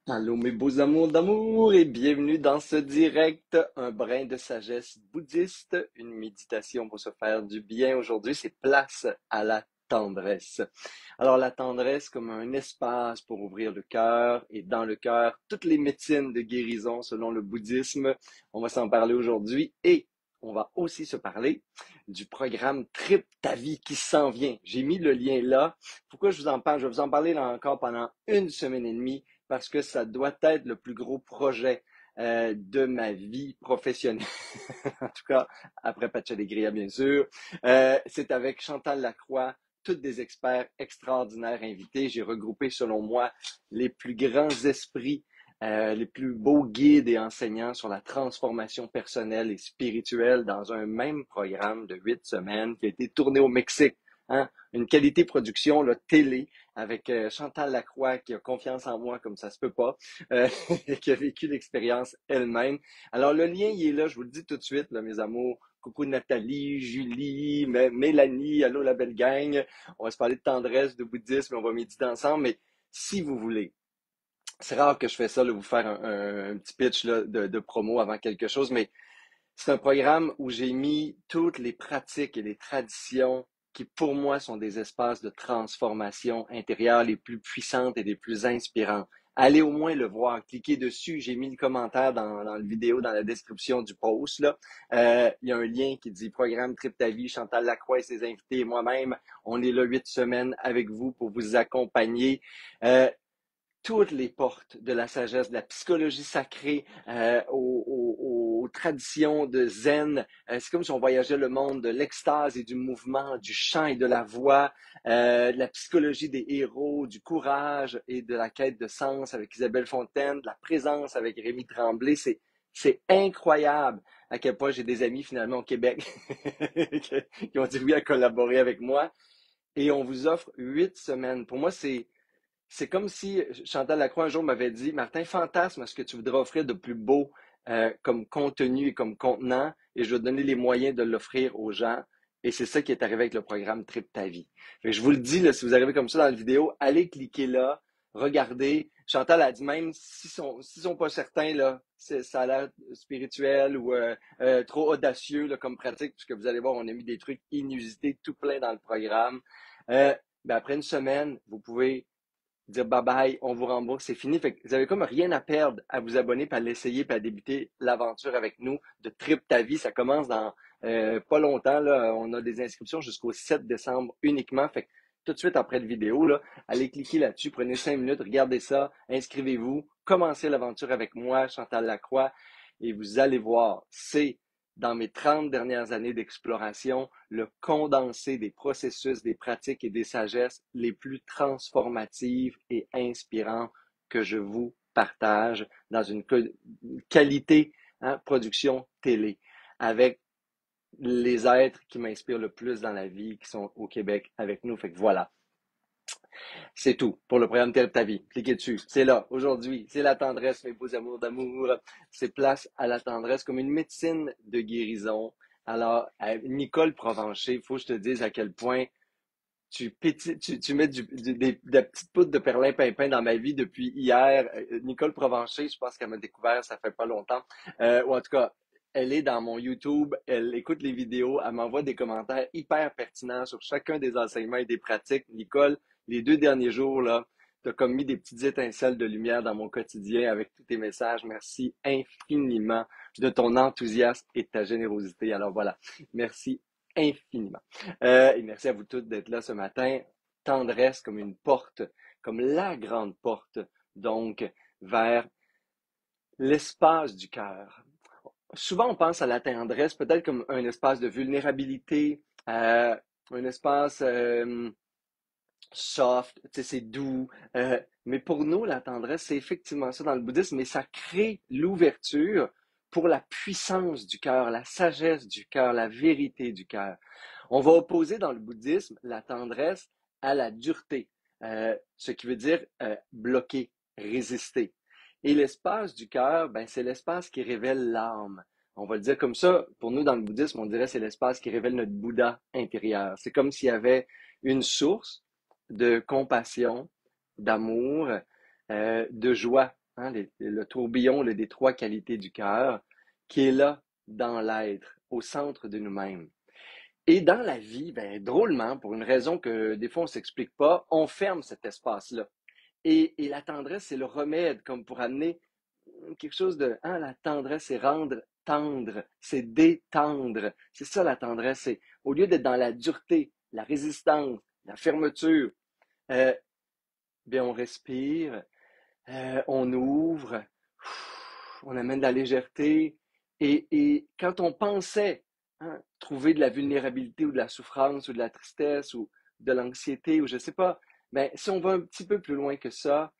Allô mes beaux amours d'amour et bienvenue dans ce direct, un brin de sagesse bouddhiste, une méditation pour se faire du bien. Aujourd'hui, c'est place à la tendresse. Alors la tendresse comme un espace pour ouvrir le cœur et dans le cœur, toutes les médecines de guérison selon le bouddhisme. On va s'en parler aujourd'hui et on va aussi se parler du programme Trip ta vie qui s'en vient. J'ai mis le lien là. Pourquoi je vous en parle? Je vais vous en parler là encore pendant une semaine et demie parce que ça doit être le plus gros projet de ma vie professionnelle. En tout cas, après Pachadegria, bien sûr. C'est avec Chantal Lacroix, toutes des experts extraordinaires invités. J'ai regroupé, selon moi, les plus grands esprits, les plus beaux guides et enseignants sur la transformation personnelle et spirituelle dans un même programme de 8 semaines qui a été tourné au Mexique. Hein? Une qualité production là, télé avec Chantal Lacroix qui a confiance en moi comme ça se peut pas, et qui a vécu l'expérience elle-même. Alors le lien, il est là, je vous le dis tout de suite, là, mes amours. Coucou Nathalie, Julie, Mélanie, allô la belle gang. On va se parler de tendresse, de bouddhisme, on va méditer ensemble, mais si vous voulez, c'est rare que je fais ça, là, vous faire un petit pitch là, de promo avant quelque chose, mais c'est un programme où j'ai mis toutes les pratiques et les traditions qui, pour moi, sont des espaces de transformation intérieure les plus puissantes et les plus inspirantes. Allez au moins le voir, cliquez dessus. J'ai mis le commentaire dans le vidéo, dans la description du post. Là. Il y a un lien qui dit Programme Trip ta vie, Chantal Lacroix et ses invités et moi-même. On est là 8 semaines avec vous pour vous accompagner. Toutes les portes de la sagesse, de la psychologie sacrée aux traditions de zen. C'est comme si on voyageait le monde de l'extase et du mouvement, du chant et de la voix, de la psychologie des héros, du courage et de la quête de sens avec Isabelle Fontaine, de la présence avec Rémi Tremblay. C'est incroyable à quel point j'ai des amis finalement au Québec qui ont dit oui à collaborer avec moi. Et on vous offre 8 semaines. Pour moi, c'est comme si Chantal Lacroix un jour m'avait dit, Martin, fantasme ce que tu voudrais offrir de plus beau comme contenu et comme contenant, et je vais te donner les moyens de l'offrir aux gens. Et c'est ça qui est arrivé avec le programme Trip ta vie. Fait que je vous le dis, là, si vous arrivez comme ça dans la vidéo, allez cliquer là, regardez. Chantal a dit même, s'ils sont pas certains, là, ça a l'air spirituel ou trop audacieux là, comme pratique, puisque vous allez voir, on a mis des trucs inusités tout plein dans le programme. Euh, ben après une semaine, vous pouvez dire bye bye, on vous rembourse, c'est fini. Fait que vous avez comme rien à perdre à vous abonner, puis à l'essayer, puis à débuter l'aventure avec nous de Trip ta vie. Ça commence dans pas longtemps. Là. On a des inscriptions jusqu'au 7 décembre uniquement. Fait que tout de suite après la vidéo, là, allez cliquer là-dessus, prenez 5 minutes, regardez ça, inscrivez-vous, commencez l'aventure avec moi, Chantal Lacroix, et vous allez voir, c'est dans mes 30 dernières années d'exploration, le condensé des processus, des pratiques et des sagesses les plus transformatives et inspirantes que je vous partage dans une qualité production télé avec les êtres qui m'inspirent le plus dans la vie, qui sont au Québec avec nous. Fait que voilà, c'est tout pour le programme Thérapie ta vie. Cliquez dessus. C'est là, aujourd'hui. C'est la tendresse, mes beaux amours d'amour. C'est place à la tendresse comme une médecine de guérison. Alors, Nicole Provencher, il faut que je te dise à quel point tu mets de la petite poudre de perlimpinpin dans ma vie depuis hier. Nicole Provencher, je pense qu'elle m'a découvert, ça fait pas longtemps. Ou en tout cas, elle est dans mon YouTube, elle écoute les vidéos, elle m'envoie des commentaires hyper pertinents sur chacun des enseignements et des pratiques. Nicole, les 2 derniers jours, là, tu as comme mis des petites étincelles de lumière dans mon quotidien avec tous tes messages. Merci infiniment de ton enthousiasme et de ta générosité. Alors voilà, merci infiniment. Et merci à vous toutes d'être là ce matin. Tendresse comme une porte, comme la grande porte, donc, vers l'espace du cœur. Souvent, on pense à la tendresse peut-être comme un espace de vulnérabilité, un espace soft, tu sais, c'est doux. Mais pour nous, la tendresse, c'est effectivement ça dans le bouddhisme, mais ça crée l'ouverture pour la puissance du cœur, la sagesse du cœur, la vérité du cœur. On va opposer dans le bouddhisme la tendresse à la dureté, ce qui veut dire bloquer, résister. Et l'espace du cœur, ben, c'est l'espace qui révèle l'âme. On va le dire comme ça, pour nous dans le bouddhisme, on dirait c'est l'espace qui révèle notre Bouddha intérieur. C'est comme s'il y avait une source de compassion, d'amour, de joie hein, le tourbillon là, des trois qualités du cœur, qui est là dans l'être, au centre de nous-mêmes. Et dans la vie, ben, drôlement, pour une raison que des fois on ne s'explique pas, on ferme cet espace-là. Et la tendresse, c'est le remède, comme pour amener quelque chose de... Hein, la tendresse, c'est rendre tendre, c'est détendre. C'est ça la tendresse, c'est au lieu d'être dans la dureté, la résistance, la fermeture, euh, bien on respire, on ouvre, on amène de la légèreté. Et quand on pensait hein, trouver de la vulnérabilité ou de la souffrance ou de la tristesse ou de l'anxiété ou je ne sais pas, ben, si on va un petit peu plus loin que ça,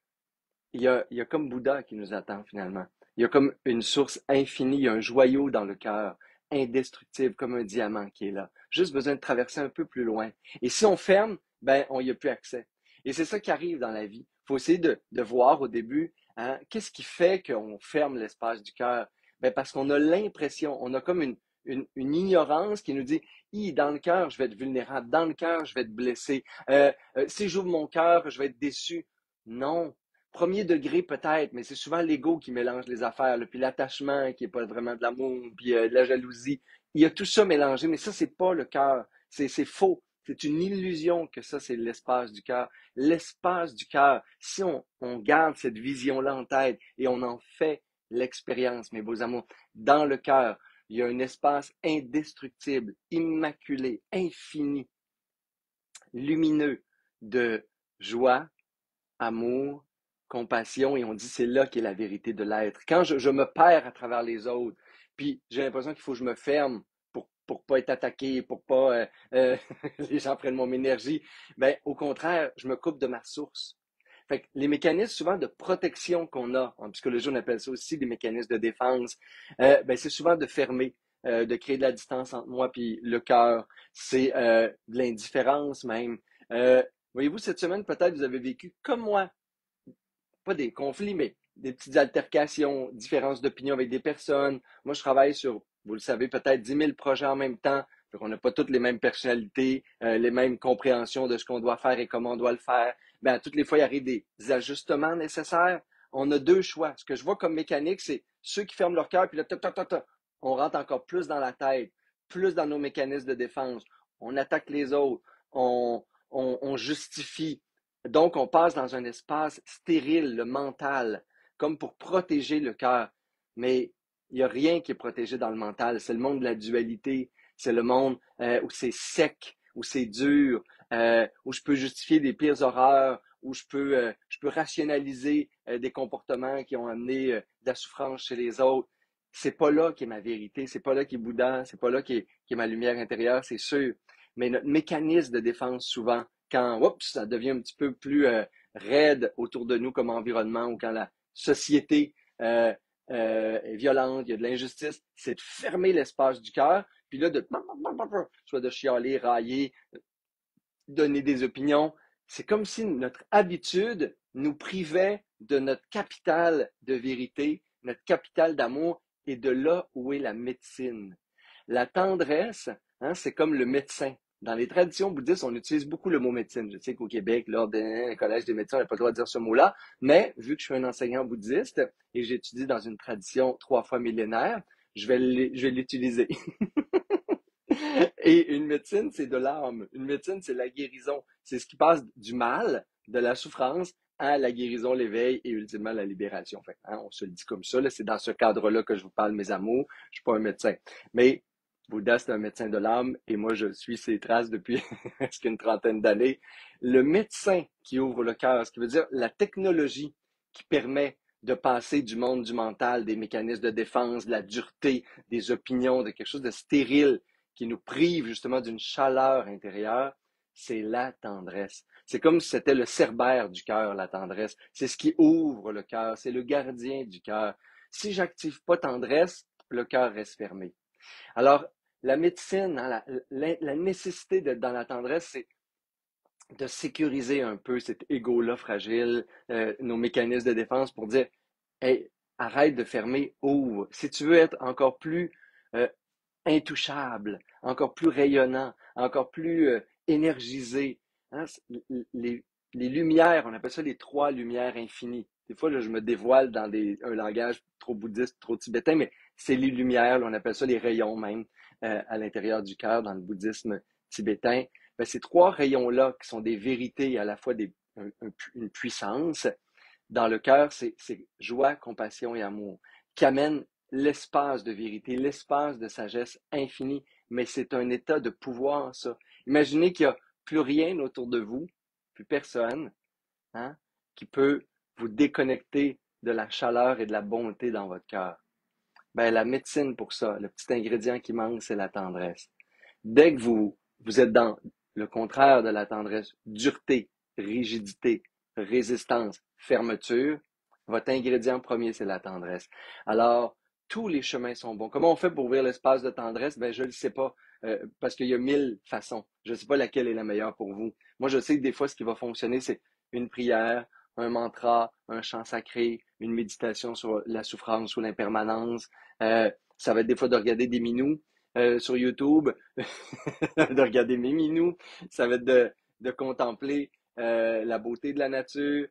il y a comme Bouddha qui nous attend finalement. Il y a comme une source infinie, il y a un joyau dans le cœur, indestructible, comme un diamant qui est là. Juste besoin de traverser un peu plus loin. Et si on ferme, ben, on n'y a plus accès. Et c'est ça qui arrive dans la vie. Il faut essayer de voir au début, hein, qu'est-ce qui fait qu'on ferme l'espace du cœur? Ben, parce qu'on a l'impression, on a comme une ignorance qui nous dit, dans le cœur, je vais être vulnérable. Dans le cœur, je vais être blessé. Si j'ouvre mon cœur, je vais être déçu. Non, premier degré peut-être, mais c'est souvent l'ego qui mélange les affaires, là, puis l'attachement qui n'est pas vraiment de l'amour, puis de la jalousie. Il y a tout ça mélangé, mais ça, c'est pas le cœur. C'est faux. C'est une illusion que ça, c'est l'espace du cœur. L'espace du cœur, si on garde cette vision-là en tête et on en fait l'expérience, mes beaux amours, dans le cœur, il y a un espace indestructible, immaculé, infini, lumineux de joie, amour, compassion, et on dit c'est là qu'est la vérité de l'être. Quand je me perds à travers les autres, puis j'ai l'impression qu'il faut que je me ferme pour pas être attaqué, pour pas les gens prennent mon énergie, ben au contraire, je me coupe de ma source. Fait que les mécanismes souvent de protection qu'on a, en psychologie on appelle ça aussi des mécanismes de défense, ben, c'est souvent de fermer, de créer de la distance entre moi et le cœur, c'est de l'indifférence même. Voyez-vous, cette semaine, peut-être vous avez vécu comme moi pas des conflits, mais des petites altercations, différences d'opinion avec des personnes. Moi, je travaille sur, vous le savez, peut-être 10 000 projets en même temps. On n'a pas toutes les mêmes personnalités, les mêmes compréhensions de ce qu'on doit faire et comment on doit le faire. Ben, toutes les fois, il arrive des ajustements nécessaires. On a deux choix. Ce que je vois comme mécanique, c'est ceux qui ferment leur cœur, puis là, on rentre encore plus dans la tête, plus dans nos mécanismes de défense. On attaque les autres, on justifie, donc, on passe dans un espace stérile, le mental, comme pour protéger le cœur. Mais il n'y a rien qui est protégé dans le mental. C'est le monde de la dualité. C'est le monde où c'est sec, où c'est dur, où je peux justifier des pires horreurs, où je peux rationaliser des comportements qui ont amené de la souffrance chez les autres. C'est pas là qui est ma vérité. C'est pas là qui est Bouddha. C'est pas là qui est ma lumière intérieure, c'est sûr. Mais notre mécanisme de défense, souvent, quand oups, ça devient un petit peu plus raide autour de nous comme environnement ou quand la société est violente, il y a de l'injustice, c'est de fermer l'espace du cœur, puis là, soit de chialer, railler, donner des opinions. C'est comme si notre habitude nous privait de notre capital de vérité, notre capital d'amour, et de là où est la médecine. La tendresse, hein, c'est comme le médecin. Dans les traditions bouddhistes, on utilise beaucoup le mot médecine. Je sais qu'au Québec, lors d'un collège des médecins, on n'a pas le droit de dire ce mot-là, mais vu que je suis un enseignant bouddhiste et j'étudie dans une tradition 3 fois millénaire, je vais l'utiliser. Et une médecine, c'est de l'âme. Une médecine, c'est la guérison. C'est ce qui passe du mal, de la souffrance, à la guérison, l'éveil et ultimement la libération. Fait, hein, on se le dit comme ça, là, c'est dans ce cadre-là que je vous parle, mes amours. Je suis pas un médecin. Mais Bouddha, c'est un médecin de l'âme et moi, je suis ses traces depuis presque une trentaine d'années. Le médecin qui ouvre le cœur, ce qui veut dire la technologie qui permet de passer du monde du mental, des mécanismes de défense, de la dureté, des opinions, de quelque chose de stérile qui nous prive justement d'une chaleur intérieure, c'est la tendresse. C'est comme si c'était le cerbère du cœur, la tendresse. C'est ce qui ouvre le cœur, c'est le gardien du cœur. Si j'active pas tendresse, le cœur reste fermé. Alors, la médecine, hein, la nécessité d'être dans la tendresse, c'est de sécuriser un peu cet ego-là fragile, nos mécanismes de défense pour dire, hey, arrête de fermer, ouvre. Si tu veux être encore plus euh, intouchable, encore plus rayonnant, encore plus énergisé. Hein? Les lumières, on appelle ça les 3 lumières infinies. des fois, là, je me dévoile dans un langage trop bouddhiste, trop tibétain, mais c'est les lumières, là, on appelle ça les rayons même, à l'intérieur du cœur, dans le bouddhisme tibétain. Ben, ces trois rayons-là, qui sont des vérités, à la fois une puissance, dans le cœur, c'est joie, compassion et amour, qui amènent l'espace de vérité, l'espace de sagesse infinie. Mais c'est un état de pouvoir, ça. Imaginez qu'il n'y a plus rien autour de vous, plus personne, hein, qui peut vous déconnecter de la chaleur et de la bonté dans votre cœur. Ben, la médecine pour ça, le petit ingrédient qui manque, c'est la tendresse. Dès que vous êtes dans le contraire de la tendresse, dureté, rigidité, résistance, fermeture, votre ingrédient premier, c'est la tendresse. Alors, tous les chemins sont bons. Comment on fait pour ouvrir l'espace de tendresse? Ben, je ne le sais pas, parce qu'il y a 1000 façons. Je ne sais pas laquelle est la meilleure pour vous. Moi, je sais que des fois, ce qui va fonctionner, c'est une prière, un mantra, un chant sacré, une méditation sur la souffrance ou l'impermanence. Ça va être des fois de regarder des minous sur YouTube, de regarder mes minous. Ça va être de contempler la beauté de la nature.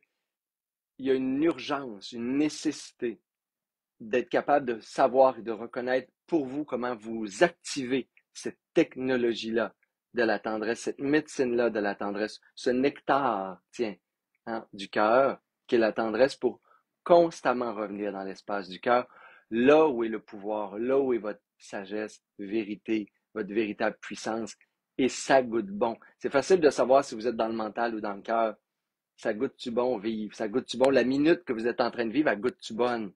Il y a une urgence, une nécessité d'être capable de savoir et de reconnaître pour vous comment vous activez cette technologie-là de la tendresse, cette médecine-là de la tendresse, ce nectar, tiens, hein, du cœur, qui est la tendresse pour constamment revenir dans l'espace du cœur, là où est le pouvoir, là où est votre sagesse, vérité, votre véritable puissance, et ça goûte bon. C'est facile de savoir si vous êtes dans le mental ou dans le cœur. Ça goûte-tu bon vivre? Ça goûte-tu bon? La minute que vous êtes en train de vivre, elle goûte-tu bonne?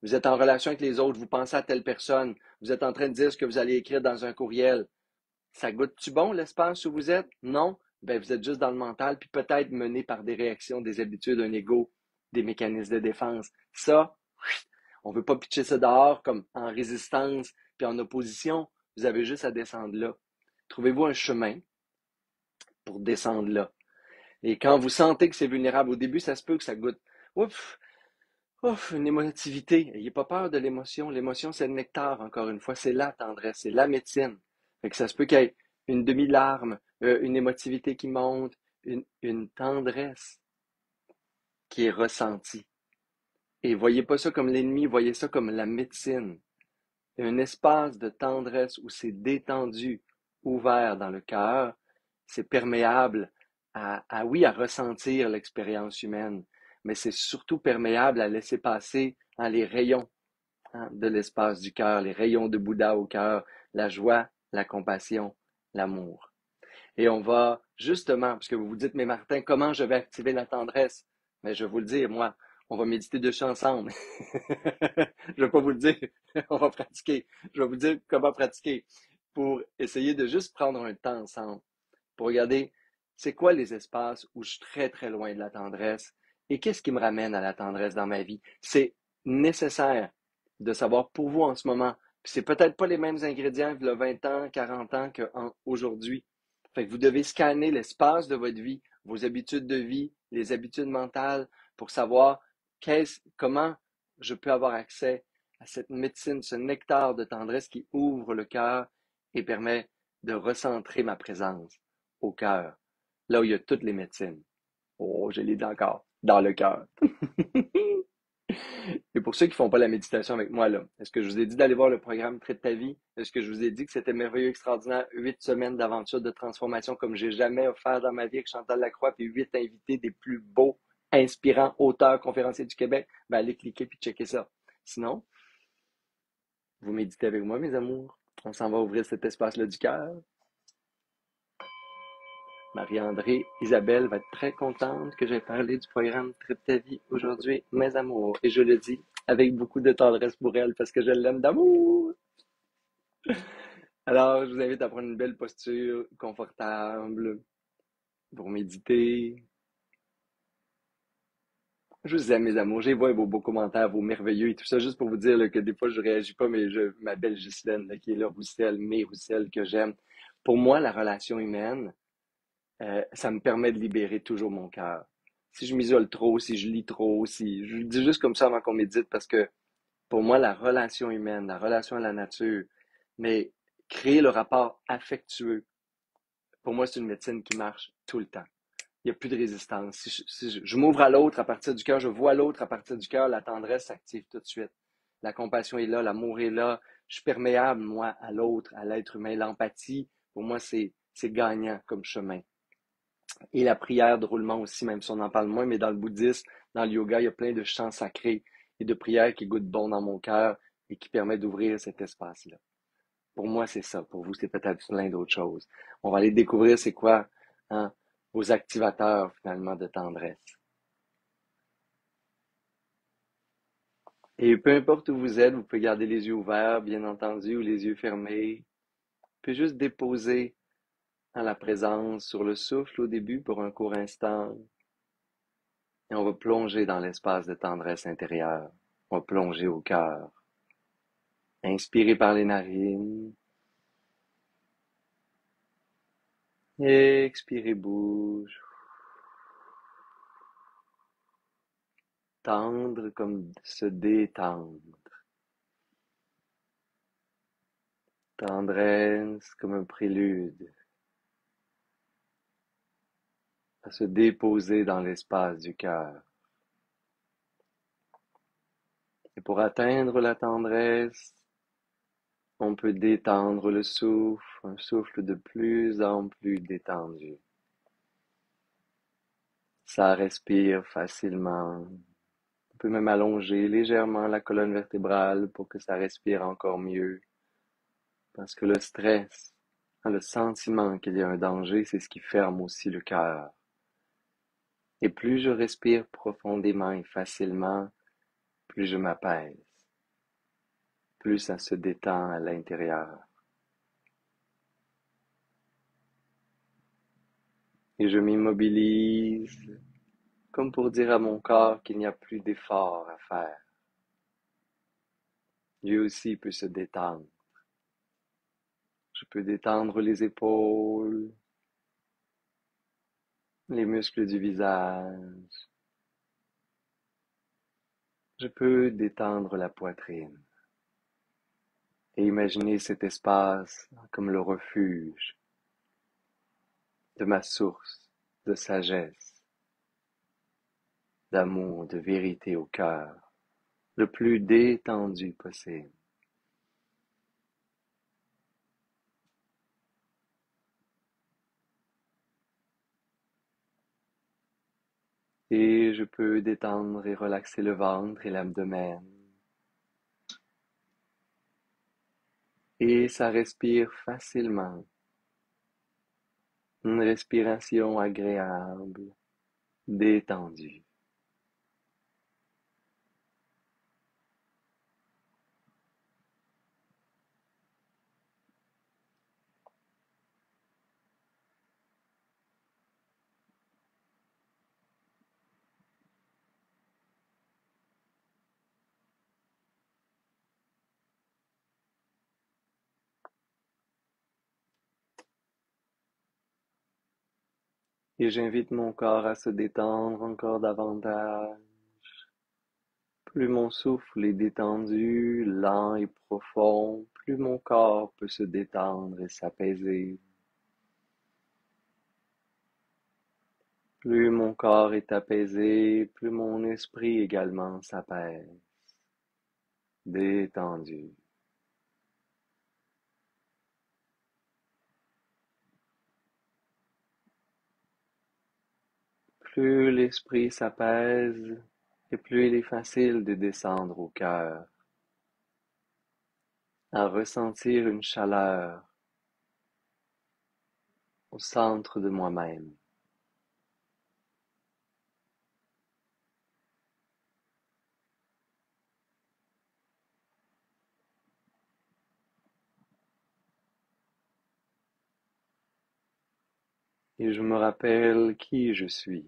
Vous êtes en relation avec les autres, vous pensez à telle personne, vous êtes en train de dire ce que vous allez écrire dans un courriel. Ça goûte-tu bon l'espace où vous êtes? Non? Ben, vous êtes juste dans le mental, puis peut-être mené par des réactions, des habitudes, un ego, des mécanismes de défense. Ça, on ne veut pas pitcher ça dehors comme en résistance, puis en opposition. Vous avez juste à descendre là. Trouvez-vous un chemin pour descendre là. Et quand vous sentez que c'est vulnérable, au début, ça se peut que ça goûte. Ouf, ouf, une émotivité. N'ayez pas peur de l'émotion. L'émotion, c'est le nectar, encore une fois. C'est la tendresse, c'est la médecine. Fait que ça se peut qu'il y ait une demi-larme, une émotivité qui monte, une tendresse qui est ressentie. Et voyez pas ça comme l'ennemi, voyez ça comme la médecine. Un espace de tendresse où c'est détendu, ouvert dans le cœur, c'est perméable oui, à ressentir l'expérience humaine, mais c'est surtout perméable à laisser passer les rayons de l'espace du cœur, les rayons de Bouddha au cœur, la joie, la compassion, l'amour. Et on va justement, parce que vous vous dites, mais Martin, comment je vais activer la tendresse? Mais je vais vous le dire, moi, on va méditer dessus ensemble. Je ne vais pas vous le dire, on va pratiquer. Je vais vous dire comment pratiquer pour essayer de juste prendre un temps ensemble, pour regarder c'est quoi les espaces où je suis très très loin de la tendresse et qu'est-ce qui me ramène à la tendresse dans ma vie. C'est nécessaire de savoir pour vous en ce moment. Puis c'est peut-être pas les mêmes ingrédients il y a 20 ans, 40 ans qu'aujourd'hui. Fait que vous devez scanner l'espace de votre vie, vos habitudes de vie, les habitudes mentales pour savoir comment je peux avoir accès à cette médecine, ce nectar de tendresse qui ouvre le cœur et permet de recentrer ma présence au cœur, là où il y a toutes les médecines. Oh, je l'ai dit encore, dans le cœur. Et pour ceux qui ne font pas la méditation avec moi, là, est-ce que je vous ai dit d'aller voir le programme Traite ta vie? Est-ce que je vous ai dit que c'était merveilleux, extraordinaire, 8 semaines d'aventure de transformation comme j'ai jamais offert dans ma vie avec Chantal Lacroix, puis 8 invités des plus beaux, inspirants auteurs, conférenciers du Québec? Ben, allez cliquer puis checker ça. Sinon, vous méditez avec moi, mes amours. On s'en va ouvrir cet espace-là du cœur. Marie-André, Isabelle va être très contente que j'ai parlé du programme Traite ta vie aujourd'hui, mes amours. Et je le dis avec beaucoup de tendresse pour elle parce que je l'aime d'amour. Alors, je vous invite à prendre une belle posture confortable pour méditer. Je vous aime, mes amours. J'ai vu vos beaux commentaires, vos merveilleux et tout ça, juste pour vous dire là, que des fois, je réagis pas, mais ma belle Ghislaine, là, qui est là, Roussel, mes Roussel, que j'aime. Pour moi, la relation humaine, ça me permet de libérer toujours mon cœur. Si je m'isole trop, si je lis trop, si je le dis juste comme ça avant qu'on médite, parce que pour moi, la relation humaine, la relation à la nature, mais créer le rapport affectueux, pour moi, c'est une médecine qui marche tout le temps. il n'y a plus de résistance. Si je m'ouvre à l'autre à partir du cœur, je vois l'autre à partir du cœur, la tendresse s'active tout de suite. La compassion est là, l'amour est là. Je suis perméable, moi, à l'autre, à l'être humain. L'empathie, pour moi, c'est gagnant comme chemin. Et la prière de roulement aussi, même si on en parle moins, mais dans le bouddhisme, dans le yoga, il y a plein de chants sacrés et de prières qui goûtent bon dans mon cœur et qui permettent d'ouvrir cet espace-là. Pour moi, c'est ça. Pour vous, c'est peut-être plein d'autres choses. On va aller découvrir c'est quoi, hein, vos activateurs, finalement, de tendresse. Et peu importe où vous êtes, vous pouvez garder les yeux ouverts, bien entendu, ou les yeux fermés. Puis juste déposer en la présence sur le souffle au début pour un court instant. Et on va plonger dans l'espace de tendresse intérieure. On va plonger au cœur. Inspirez par les narines. Expirez, bouge. Tendre comme se détendre. Tendresse comme un prélude à se déposer dans l'espace du cœur. Et pour atteindre la tendresse, on peut détendre le souffle, un souffle de plus en plus détendu. Ça respire facilement. On peut même allonger légèrement la colonne vertébrale pour que ça respire encore mieux. Parce que le stress, le sentiment qu'il y a un danger, c'est ce qui ferme aussi le cœur. Et plus je respire profondément et facilement, plus je m'apaise, plus ça se détend à l'intérieur. Et je m'immobilise, comme pour dire à mon corps qu'il n'y a plus d'effort à faire. Lui aussi peut se détendre. Je peux détendre les épaules, les muscles du visage. Je peux détendre la poitrine et imaginer cet espace comme le refuge de ma source de sagesse, d'amour, de vérité au cœur, le plus détendu possible. Et je peux détendre et relaxer le ventre et l'abdomen. Et ça respire facilement. Une respiration agréable, détendue. Et j'invite mon corps à se détendre encore davantage. Plus mon souffle est détendu, lent et profond, plus mon corps peut se détendre et s'apaiser. Plus mon corps est apaisé, plus mon esprit également s'apaise, détendu. Plus l'esprit s'apaise, et plus il est facile de descendre au cœur, à ressentir une chaleur au centre de moi-même. Et je me rappelle qui je suis.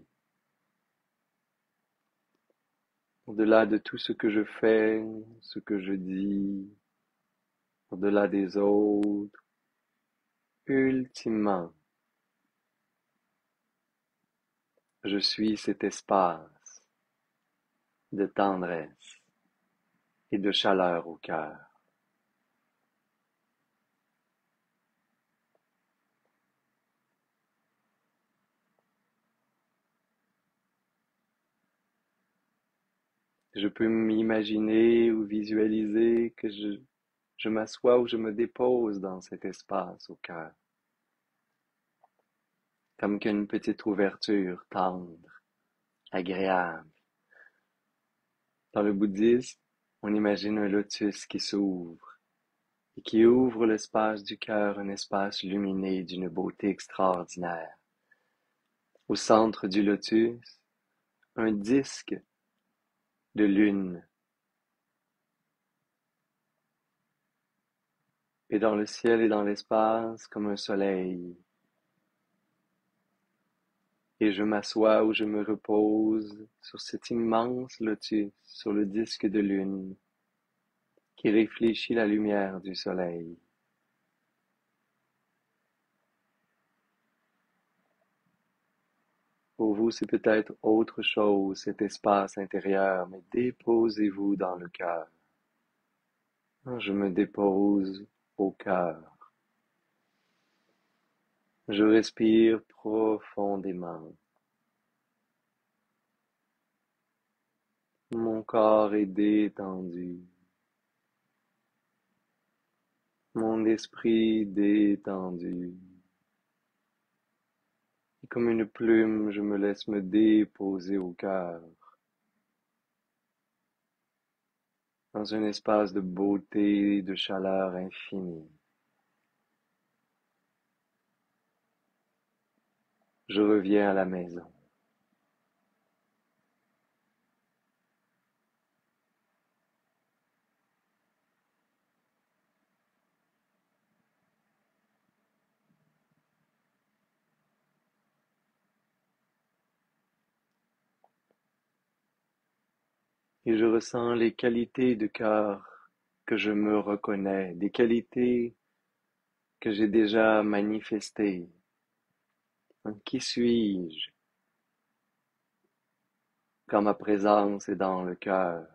Au-delà de tout ce que je fais, ce que je dis, au-delà des autres, ultimement, je suis cet espace de tendresse et de chaleur au cœur. Je peux m'imaginer ou visualiser que je m'assois ou je me dépose dans cet espace au cœur, comme qu'une petite ouverture tendre, agréable. Dans le bouddhisme, on imagine un lotus qui s'ouvre et qui ouvre l'espace du cœur, un espace lumineux d'une beauté extraordinaire. Au centre du lotus, un disque de lune. Et dans le ciel et dans l'espace, comme un soleil. Et je m'assois ou je me repose sur cet immense lotus, sur le disque de lune, qui réfléchit la lumière du soleil. Pour vous, c'est peut-être autre chose, cet espace intérieur, mais déposez-vous dans le cœur. Je me dépose au cœur. Je respire profondément. Mon corps est détendu. Mon esprit détendu. Et comme une plume, je me laisse me déposer au cœur, dans un espace de beauté et de chaleur infinie. Je reviens à la maison. Et je ressens les qualités de cœur que je me reconnais, des qualités que j'ai déjà manifestées. Qui suis-je quand ma présence est dans le cœur?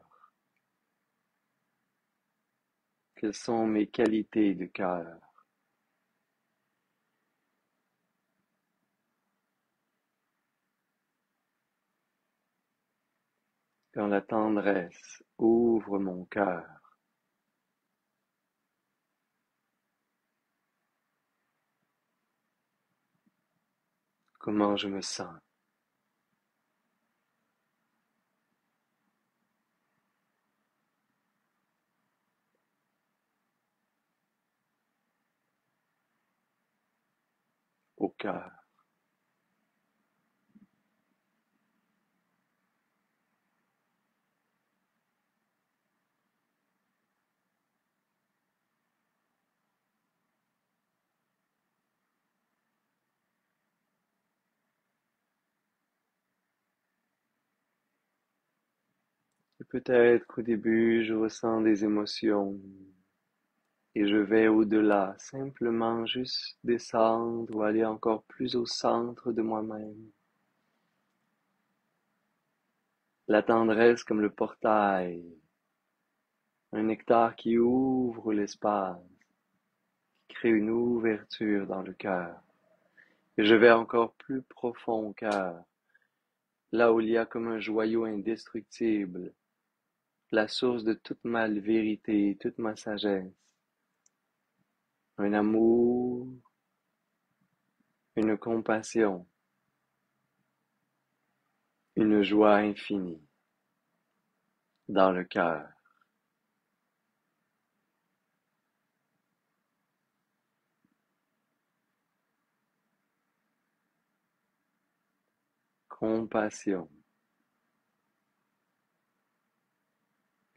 Quelles sont mes qualités de cœur? Quand la tendresse ouvre mon cœur, comment je me sens au cœur? Et peut-être qu'au début, je ressens des émotions et je vais au-delà, simplement juste descendre ou aller encore plus au centre de moi-même. La tendresse comme le portail, un nectar qui ouvre l'espace, qui crée une ouverture dans le cœur. Et je vais encore plus profond au cœur, là où il y a comme un joyau indestructible, la source de toute ma vérité, toute ma sagesse, un amour, une compassion, une joie infinie dans le cœur. Compassion.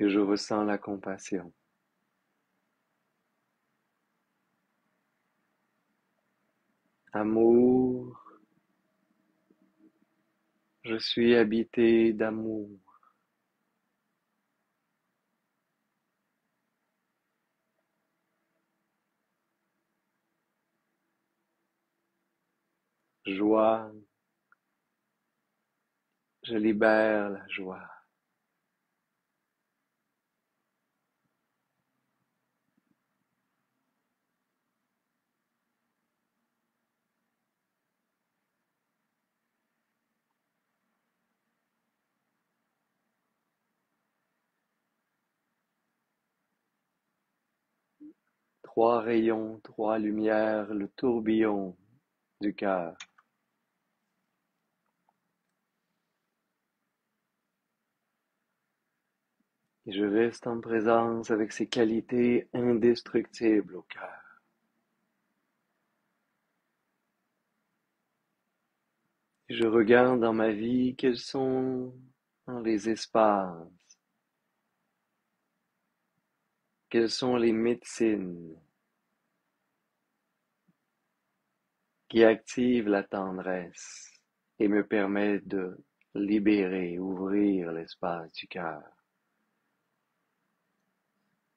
Et je ressens la compassion. Amour. Je suis habité d'amour. Joie. Je libère la joie. trois rayons, trois lumières, le tourbillon du cœur. Et je reste en présence avec ces qualités indestructibles au cœur. Et je regarde dans ma vie quels sont dans les espaces, quelles sont les médecines qui activent la tendresse et me permettent de libérer, ouvrir l'espace du cœur.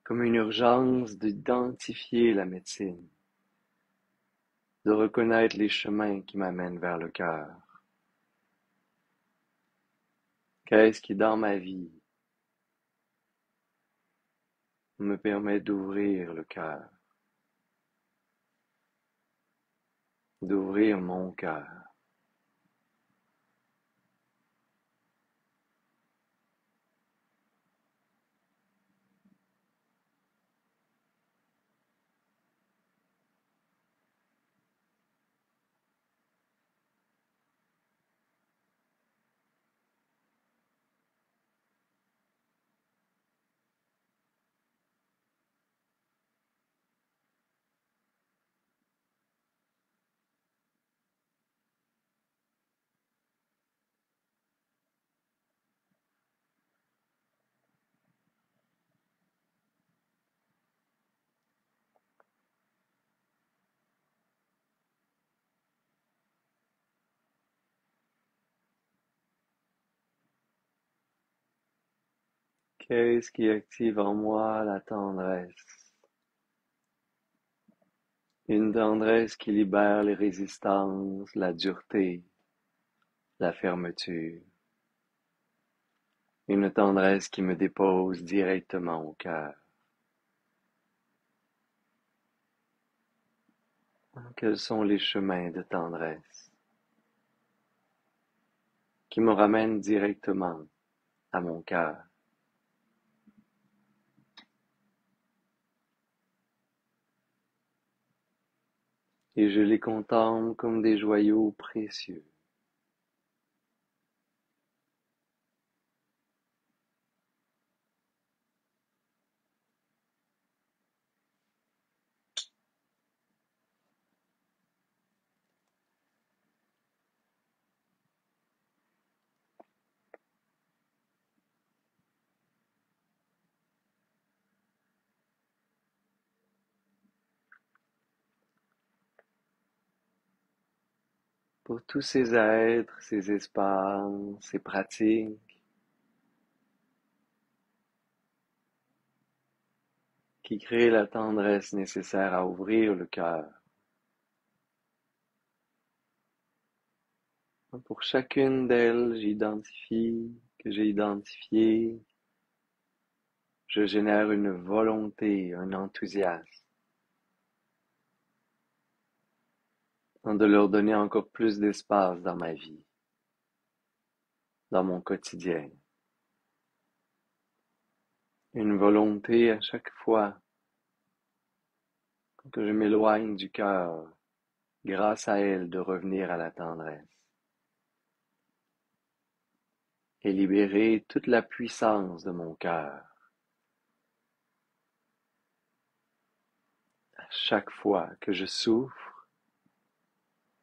Comme une urgence d'identifier la médecine, de reconnaître les chemins qui m'amènent vers le cœur. Qu'est-ce qui, dans ma vie, me permet d'ouvrir le cœur, d'ouvrir mon cœur. Qu'est-ce qui active en moi la tendresse? Une tendresse qui libère les résistances, la dureté, la fermeture. Une tendresse qui me dépose directement au cœur. Quels sont les chemins de tendresse qui me ramènent directement à mon cœur? Et je les contemple comme des joyaux précieux. Pour tous ces êtres, ces espaces, ces pratiques qui créent la tendresse nécessaire à ouvrir le cœur. Pour chacune d'elles, que j'ai identifié, je génère une volonté, un enthousiasme, de leur donner encore plus d'espace dans ma vie, dans mon quotidien. Une volonté à chaque fois que je m'éloigne du cœur, grâce à elle, de revenir à la tendresse et libérer toute la puissance de mon cœur. À chaque fois que je souffre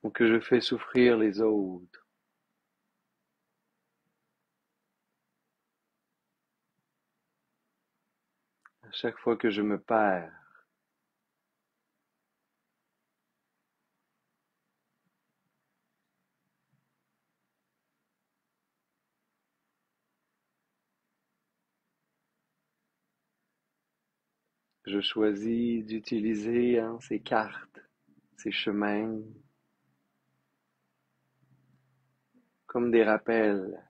ou que je fais souffrir les autres, à chaque fois que je me perds, je choisis d'utiliser ces cartes, ces chemins, comme des rappels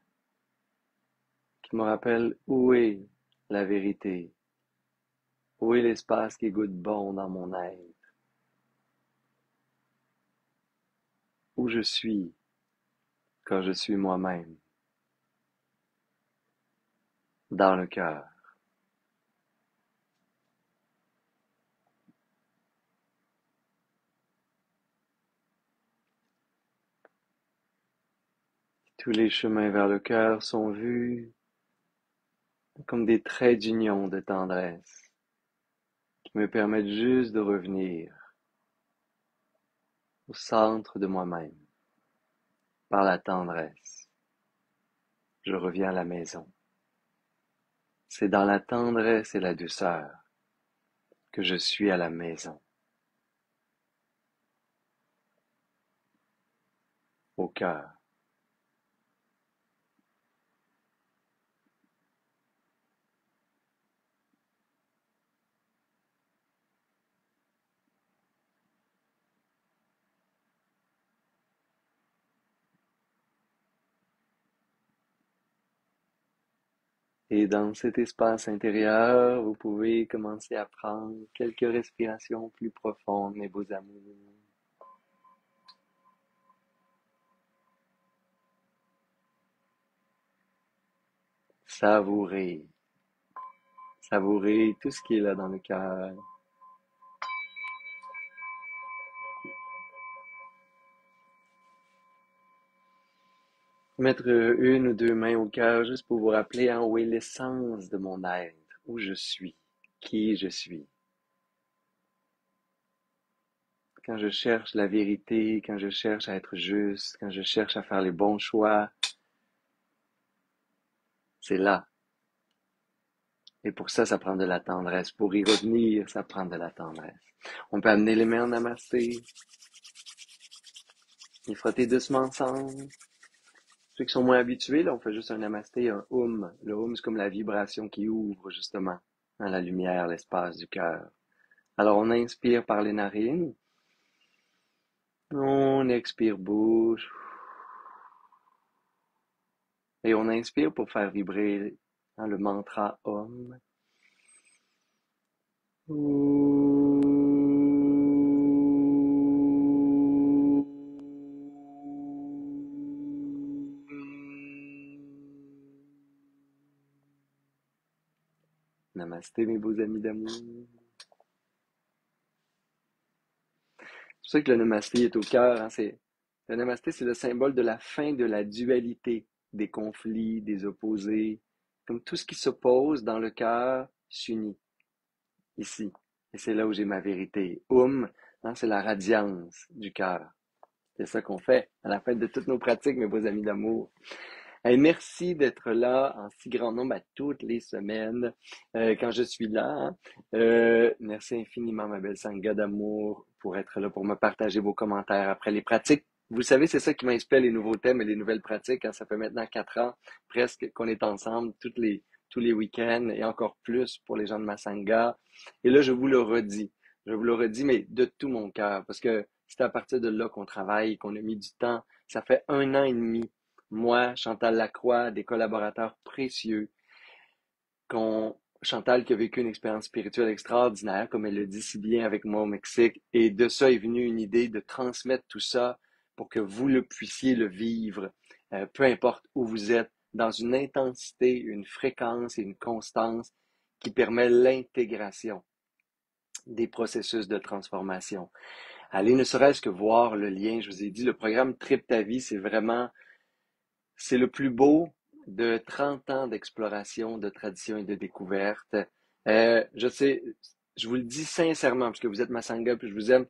qui me rappellent où est la vérité, où est l'espace qui goûte bon dans mon être, où je suis quand je suis moi-même, dans le cœur. Tous les chemins vers le cœur sont vus comme des traits d'union de tendresse qui me permettent juste de revenir au centre de moi-même par la tendresse. Je reviens à la maison. C'est dans la tendresse et la douceur que je suis à la maison, au cœur. Et dans cet espace intérieur, vous pouvez commencer à prendre quelques respirations plus profondes, mes beaux amours. Savourez, savourez tout ce qui est là dans le cœur. Mettre une ou deux mains au cœur juste pour vous rappeler où est l'essence de mon être, où je suis, qui je suis. Quand je cherche la vérité, quand je cherche à être juste, quand je cherche à faire les bons choix, c'est là. Et pour ça, ça prend de la tendresse. Pour y revenir, ça prend de la tendresse. On peut amener les mains en namasté, les frotter doucement ensemble. Ceux qui sont moins habitués, là, on fait juste un namasté, un hum. Le hum, c'est comme la vibration qui ouvre, justement, dans la lumière, l'espace du cœur. Alors, on inspire par les narines. On expire bouche. Et on inspire pour faire vibrer le mantra Om. Namasté, mes beaux amis d'amour. C'est pour ça que le namasté est au cœur. Le namasté, c'est le symbole de la fin de la dualité, des conflits, des opposés. Comme tout ce qui s'oppose dans le cœur s'unit ici. Et c'est là où j'ai ma vérité. C'est la radiance du cœur. C'est ça qu'on fait à la fin de toutes nos pratiques, mes beaux amis d'amour. Hey, merci d'être là en si grand nombre à toutes les semaines quand je suis là. Hein. Merci infiniment, ma belle Sangha d'amour, pour être là, pour me partager vos commentaires après les pratiques. Vous savez, c'est ça qui m'inspire, les nouveaux thèmes et les nouvelles pratiques. Hein. Ça fait maintenant 4 ans presque qu'on est ensemble tous les week-ends et encore plus pour les gens de ma Sangha. Et là, je vous le redis. Je vous le redis, mais de tout mon cœur, parce que c'est à partir de là qu'on travaille, qu'on a mis du temps. Ça fait 1 an et demi moi, Chantal Lacroix, des collaborateurs précieux, Chantal qui a vécu une expérience spirituelle extraordinaire, comme elle le dit si bien avec moi au Mexique, et de ça est venue une idée de transmettre tout ça pour que vous le puissiez le vivre, peu importe où vous êtes, dans une intensité, une fréquence et une constance qui permet l'intégration des processus de transformation. Allez ne serait-ce que voir le lien, je vous ai dit, le programme Trip ta vie, c'est le plus beau de 30 ans d'exploration, de tradition et de découverte. Je sais, je vous le dis sincèrement, parce que vous êtes ma sangha, puis je vous aime.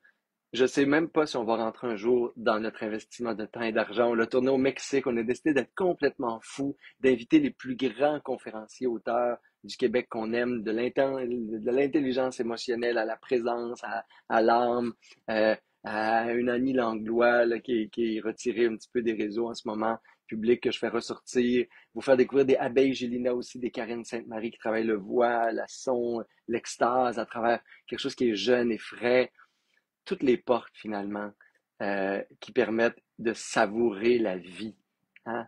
Je sais même pas si on va rentrer un jour dans notre investissement de temps et d'argent. On l'a tourné au Mexique. On a décidé d'être complètement fou, d'inviter les plus grands conférenciers, auteurs du Québec qu'on aime, de l'intelligence émotionnelle à la présence, à l'âme, à une Annie Langlois là, qui est retirée un petit peu des réseaux en ce moment, public que je fais ressortir. Vous faire découvrir des abeilles Gélina aussi, des Karine Sainte-Marie qui travaillent le voix, la son, l'extase à travers quelque chose qui est jeune et frais toutes les portes finalement qui permettent de savourer la vie hein,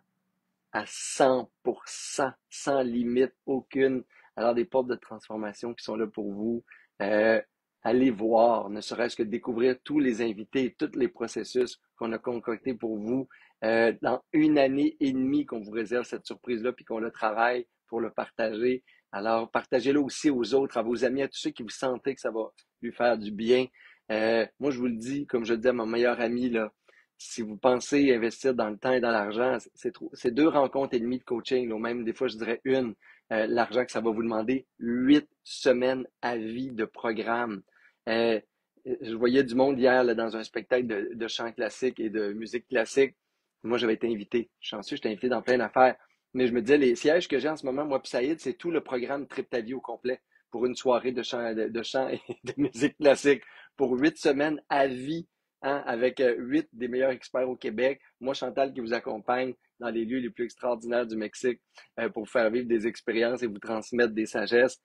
à 100%, sans limite aucune. Alors des portes de transformation qui sont là pour vous. Euh, Allez voir, ne serait-ce que découvrir tous les invités, tous les processus qu'on a concoctés pour vous dans 1 an et demi qu'on vous réserve cette surprise-là, puis qu'on le travaille pour le partager. Alors, partagez-le aussi aux autres, à vos amis, à tous ceux qui vous sentez que ça va lui faire du bien. Moi, je vous le dis, comme je le dis à mon meilleur ami, là, si vous pensez investir dans le temps et dans l'argent, c'est 2 rencontres et demie de coaching, là, ou même des fois, je dirais une. L'argent que ça va vous demander, 8 semaines à vie de programme. Euh, je voyais du monde hier là, dans un spectacle de chant classique et de musique classique. Moi, j'avais été invité. Je suis chanceux, j'étais invité dans plein d'affaires. Mais je me disais, les sièges que j'ai en ce moment, moi, puis Saïd, c'est tout le programme Trip ta vie au complet pour une soirée de chant et de musique classique pour 8 semaines à vie, hein, avec 8 des meilleurs experts au Québec. Moi, Chantal, qui vous accompagne dans les lieux les plus extraordinaires du Mexique pour vous faire vivre des expériences et vous transmettre des sagesses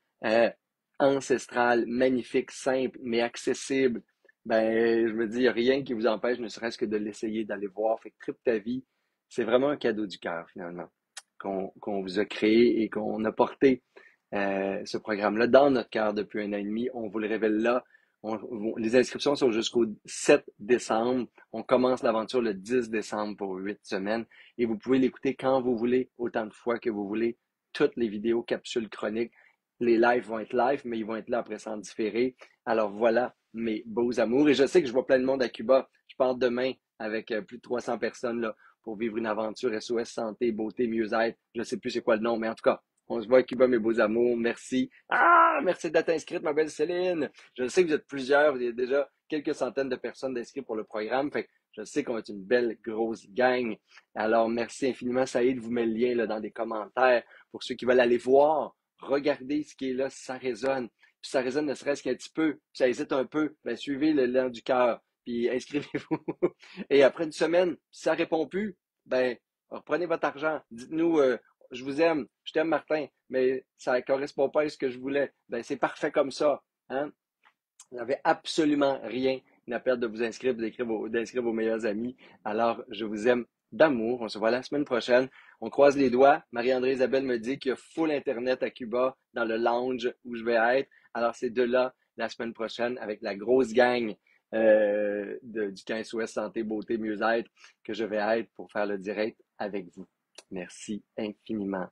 ancestrales, magnifiques, simples, mais accessibles. Ben, je me dis, il n'y a rien qui vous empêche, ne serait-ce que de l'essayer, d'aller voir. Fait que Trip ta vie, c'est vraiment un cadeau du cœur, finalement, qu'on vous a créé et qu'on a porté ce programme-là dans notre cœur depuis 1 an et demi. On vous le révèle là. Les inscriptions sont jusqu'au 7 décembre. On commence l'aventure le 10 décembre pour 8 semaines. Et vous pouvez l'écouter quand vous voulez, autant de fois que vous voulez. Toutes les vidéos, capsules chroniques. Les lives vont être live, mais ils vont être là après ça en différé. Alors voilà, mes beaux amours. Et je sais que je vois plein de monde à Cuba. Je pars demain avec plus de 300 personnes là, pour vivre une aventure SOS Santé, Beauté, Mieux-être. Je ne sais plus c'est quoi le nom, mais en tout cas, on se voit à Cuba, mes beaux amours. Merci. Ah, merci d'être inscrite, ma belle Céline. Je sais que vous êtes plusieurs. Il y a déjà quelques centaines de personnes d'inscrits pour le programme. Fait que je sais qu'on va être une belle grosse gang. Alors, merci infiniment. Saïd vous met le lien là, dans des commentaires pour ceux qui veulent aller voir. Regardez ce qui est là, si ça résonne. Puis ça résonne ne serait-ce qu'un petit peu, puis ça hésite un peu, ben suivez le lien du cœur, puis inscrivez-vous. Et après une semaine, si ça répond plus, ben reprenez votre argent. Dites-nous, je vous aime, je t'aime Martin, mais ça ne correspond pas à ce que je voulais. Ben c'est parfait comme ça. Hein? Vous n'avez absolument rien à perdre de vous inscrire, d'inscrire vos meilleurs amis. Alors, je vous aime d'amour. On se voit la semaine prochaine. On croise les doigts. Marie-André Isabelle me dit qu'il y a full Internet à Cuba, dans le lounge où je vais être. Alors, c'est de là la semaine prochaine avec la grosse gang du 15 Ouest Santé, Beauté, Mieux-être que je vais être pour faire le direct avec vous. Merci infiniment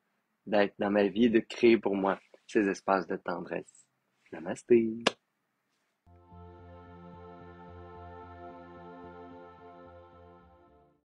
d'être dans ma vie et de créer pour moi ces espaces de tendresse. Namasté.